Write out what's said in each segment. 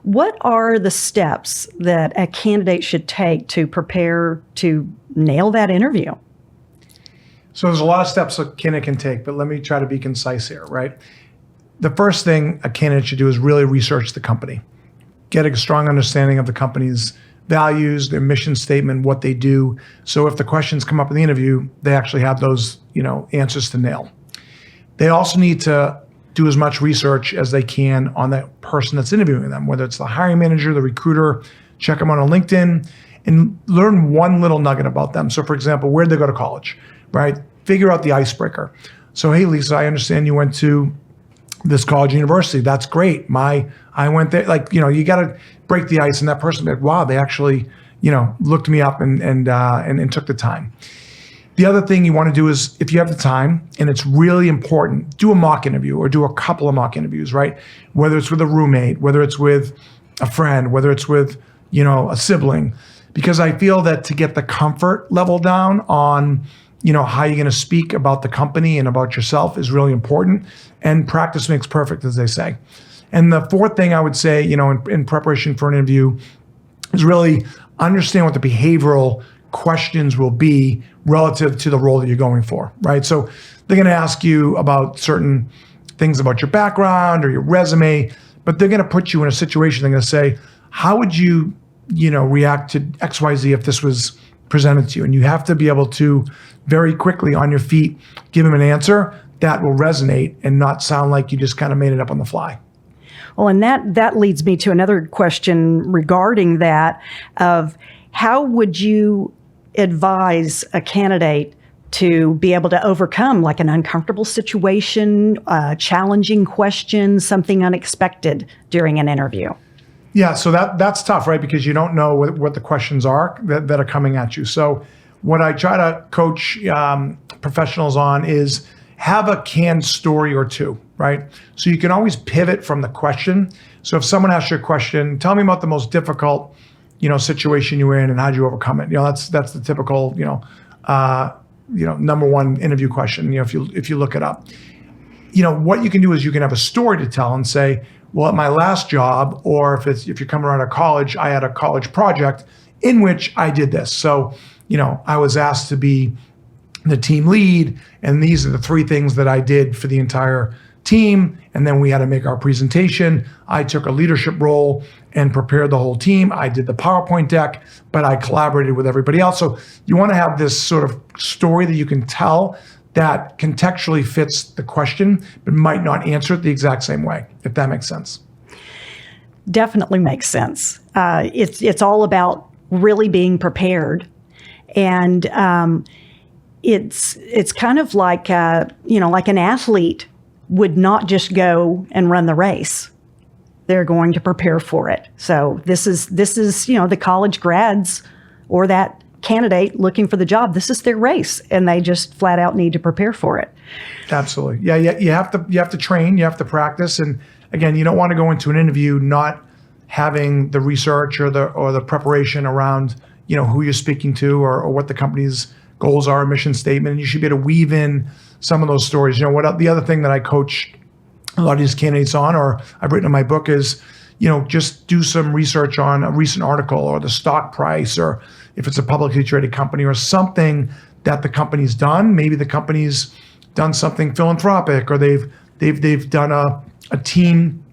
What are the steps that a candidate should take to prepare to nail that interview? So there's a lot of steps a candidate can take, but let me try to be concise here, right? The first thing a candidate should do is really research the company. Get a strong understanding of the company's values, their mission statement, what they do. So if the questions come up in the interview, they actually have those, answers to nail. They also need to do as much research as they can on the person that's interviewing them, whether it's the hiring manager, the recruiter, check them out on LinkedIn, and learn one little nugget about them. So for example, where'd they go to college, right? Figure out the icebreaker. So, hey, Lisa, I understand you went to this college university. That's great. I went there. You got to break the ice, and that person, like, wow, they actually, looked me up and took the time. The other thing you want to do is, if you have the time, and it's really important, do a mock interview or do a couple of mock interviews, right? Whether it's with a roommate, whether it's with a friend, whether it's with, a sibling, because I feel that to get the comfort level down on, how you're going to speak about the company and about yourself is really important. And practice makes perfect, as they say. And the fourth thing I would say, in preparation for an interview is really understand what the behavioral questions will be relative to the role that you're going for, right? So they're going to ask you about certain things about your background or your resume, but they're going to put you in a situation. They're going to say, how would you, react to XYZ if this was presented to you? And you have to be able to very quickly on your feet give them an answer that will resonate and not sound like you just kind of made it up on the fly. Well, and that leads me to another question regarding that of how would you advise a candidate to be able to overcome like an uncomfortable situation, challenging question, something unexpected during an interview? Yeah, so that's tough, right? Because you don't know what the questions are that are coming at you. So what I try to coach professionals on is have a canned story or two, right? So you can always pivot from the question. So if someone asks you a question, tell me about the most difficult, situation you were in and how'd you overcome it? That's the typical, number one interview question. If you look it up, what you can do is you can have a story to tell and say, well, at my last job, or if you're coming out of college, I had a college project in which I did this. So, I was asked to be the team lead, and these are the three things that I did for the entire team. And then we had to make our presentation. I took a leadership role and prepared the whole team. I did the PowerPoint deck, but I collaborated with everybody else. So you want to have this sort of story that you can tell that contextually fits the question, but might not answer it the exact same way, if that makes sense. Definitely makes sense. It's all about really being prepared. And it's kind of like, like an athlete would not just go and run the race. They're going to prepare for it. So this is the college grads or that candidate looking for the job. This is their race, and they just flat out need to prepare for it. Absolutely. Yeah. You have to train, you have to practice. And again, you don't want to go into an interview not having the research or the preparation around, who you're speaking to or what the company's goals are, mission statement. And you should be able to weave in some of those stories. The other thing that I coach a lot of these candidates on, or I've written in my book, is, just do some research on a recent article or the stock price, or if it's a publicly traded company or something that the company's done. Maybe the company's done something philanthropic, or they've done a team,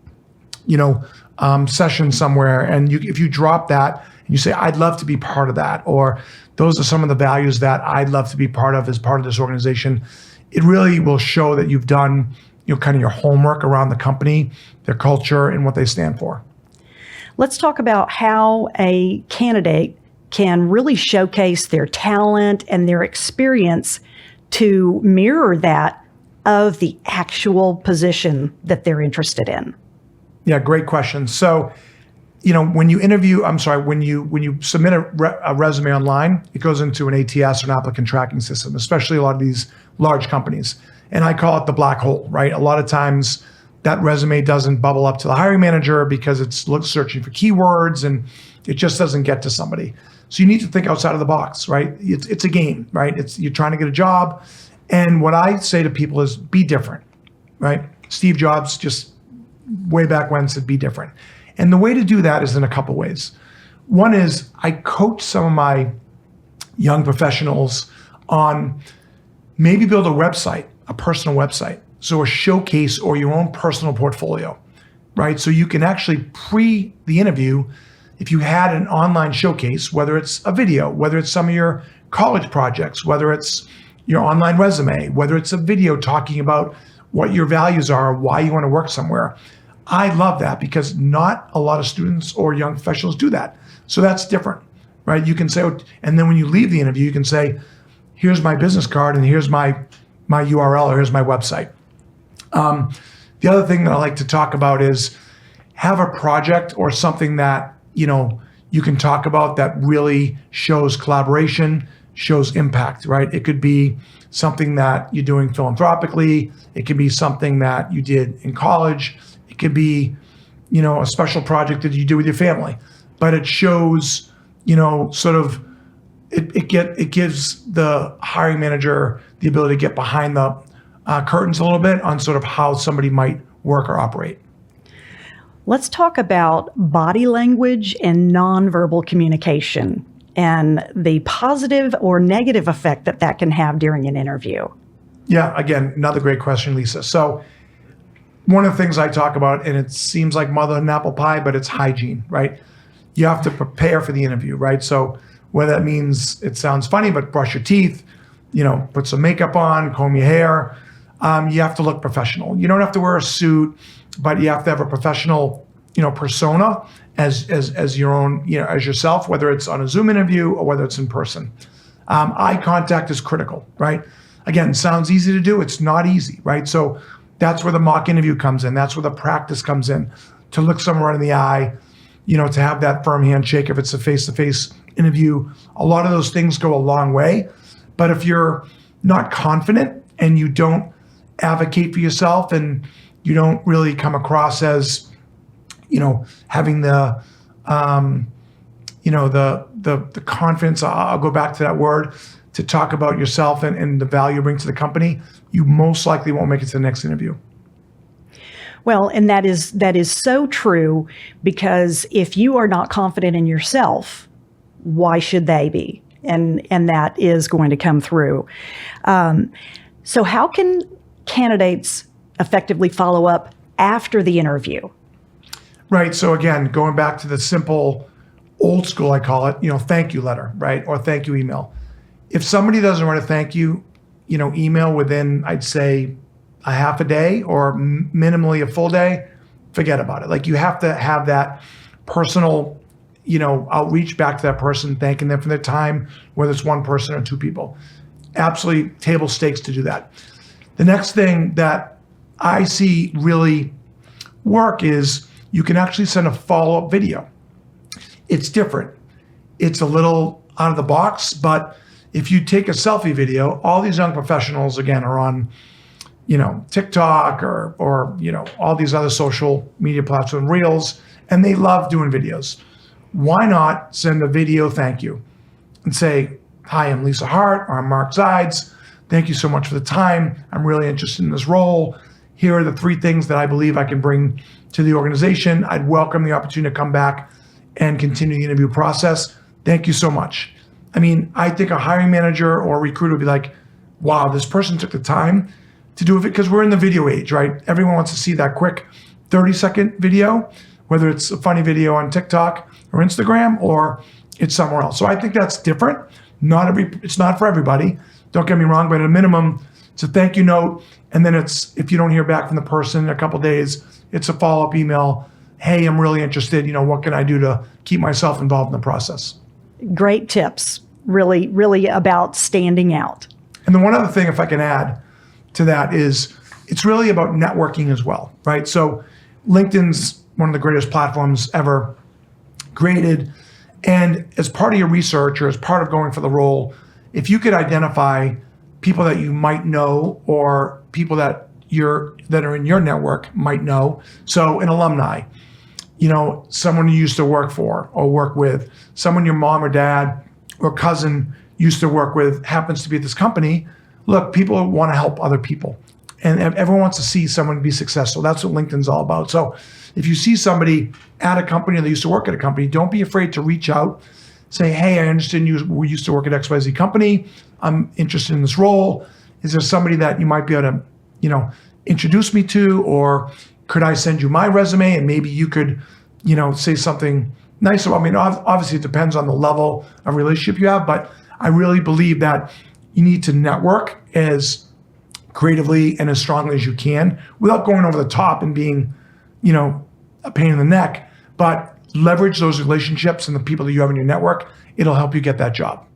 session somewhere. And if you drop that and you say, I'd love to be part of that, or those are some of the values that I'd love to be part of as part of this organization, it really will show that you've done, kind of your homework around the company, their culture, and what they stand for. Let's talk about how a candidate can really showcase their talent and their experience to mirror that of the actual position that they're interested in. Yeah, great question. So, when you submit a resume online, it goes into an ATS, or an applicant tracking system, especially a lot of these large companies. And I call it the black hole, right? A lot of times that resume doesn't bubble up to the hiring manager because it's searching for keywords and it just doesn't get to somebody. So you need to think outside of the box, right? It's a game, right? You're trying to get a job. And what I say to people is be different, right? Steve Jobs just way back when said be different. And the way to do that is in a couple ways. One is I coach some of my young professionals on maybe build a website, a personal website. So a showcase or your own personal portfolio, right? So you can actually pre the interview, if you had an online showcase, whether it's a video, whether it's some of your college projects, whether it's your online resume, whether it's a video talking about what your values are, why you want to work somewhere. I love that because not a lot of students or young professionals do that. So that's different, right? You can say, and then when you leave the interview, you can say, here's my business card and here's my URL or here's my website. The other thing that I like to talk about is have a project or something that, you can talk about that really shows collaboration, shows impact, right? It could be something that you're doing philanthropically. It could be something that you did in college. It could be, a special project that you do with your family. But it shows, sort of, it gives the hiring manager the ability to get behind the curtains a little bit on sort of how somebody might work or operate. Let's talk about body language and nonverbal communication and the positive or negative effect that can have during an interview. Yeah, again, another great question, Lisa. So one of the things I talk about, and it seems like mother and apple pie, but it's hygiene, right? You have to prepare for the interview, right? So whether that means, it sounds funny, but brush your teeth, put some makeup on, comb your hair. You have to look professional. You don't have to wear a suit, but you have to have a professional, persona as your own, as yourself, whether it's on a Zoom interview or whether it's in person. Eye contact is critical, right? Again, sounds easy to do. It's not easy, right? So that's where the mock interview comes in. That's where the practice comes in, to look someone right in the eye, to have that firm handshake if it's a face-to-face interview. A lot of those things go a long way. But if you're not confident and you don't advocate for yourself and you don't really come across as, having the, the confidence, I'll go back to that word, to talk about yourself and the value you bring to the company, you most likely won't make it to the next interview. Well, and that is so true, because if you are not confident in yourself, why should they be? And that is going to come through. So how can candidates effectively follow up after the interview? Right. So again, going back to the simple, old school, I call it, thank you letter, right? Or thank you email. If somebody doesn't write a thank you, email within, I'd say, a half a day or minimally a full day, forget about it. Like, you have to have that personal, outreach back to that person, thanking them for their time, whether it's one person or two people. Absolutely table stakes to do that. The next thing that I see really work is you can actually send a follow-up video. It's different. It's a little out of the box, but if you take a selfie video, all these young professionals, again, are on, TikTok or all these other social media platforms, Reels, and they love doing videos. Why not send a video thank you and say, hi, I'm Lisa Hart, or I'm Mark Zides. Thank you so much for the time. I'm really interested in this role. Here are the 3 things that I believe I can bring to the organization. I'd welcome the opportunity to come back and continue the interview process. Thank you so much. I mean, I think a hiring manager or a recruiter would be like, wow, this person took the time to do it, because we're in the video age, right? Everyone wants to see that quick 30-second video, whether it's a funny video on TikTok or Instagram or it's somewhere else. So I think that's different. It's not for everybody. Don't get me wrong, but at a minimum, it's a thank you note. And then it's, if you don't hear back from the person in a couple of days, it's a follow-up email. Hey, I'm really interested. What can I do to keep myself involved in the process? Great tips. Really, really about standing out. And then one other thing, if I can add to that, is it's really about networking as well, right? So LinkedIn's one of the greatest platforms ever created. And as part of your research or as part of going for the role, if you could identify people that you might know or people that are in your network might know. So an alumni, someone you used to work for or work with, someone your mom or dad or cousin used to work with happens to be at this company. Look, people want to help other people. And everyone wants to see someone be successful. That's what LinkedIn's all about. So if you see somebody at a company or they used to work at a company, don't be afraid to reach out. Say, hey, I understand we used to work at XYZ company. I'm interested in this role. Is there somebody that you might be able to, introduce me to, or could I send you my resume and maybe you could, say something nice about me? Obviously it depends on the level of relationship you have, but I really believe that you need to network as creatively and as strongly as you can without going over the top and being, a pain in the neck, but leverage those relationships and the people that you have in your network. It'll help you get that job.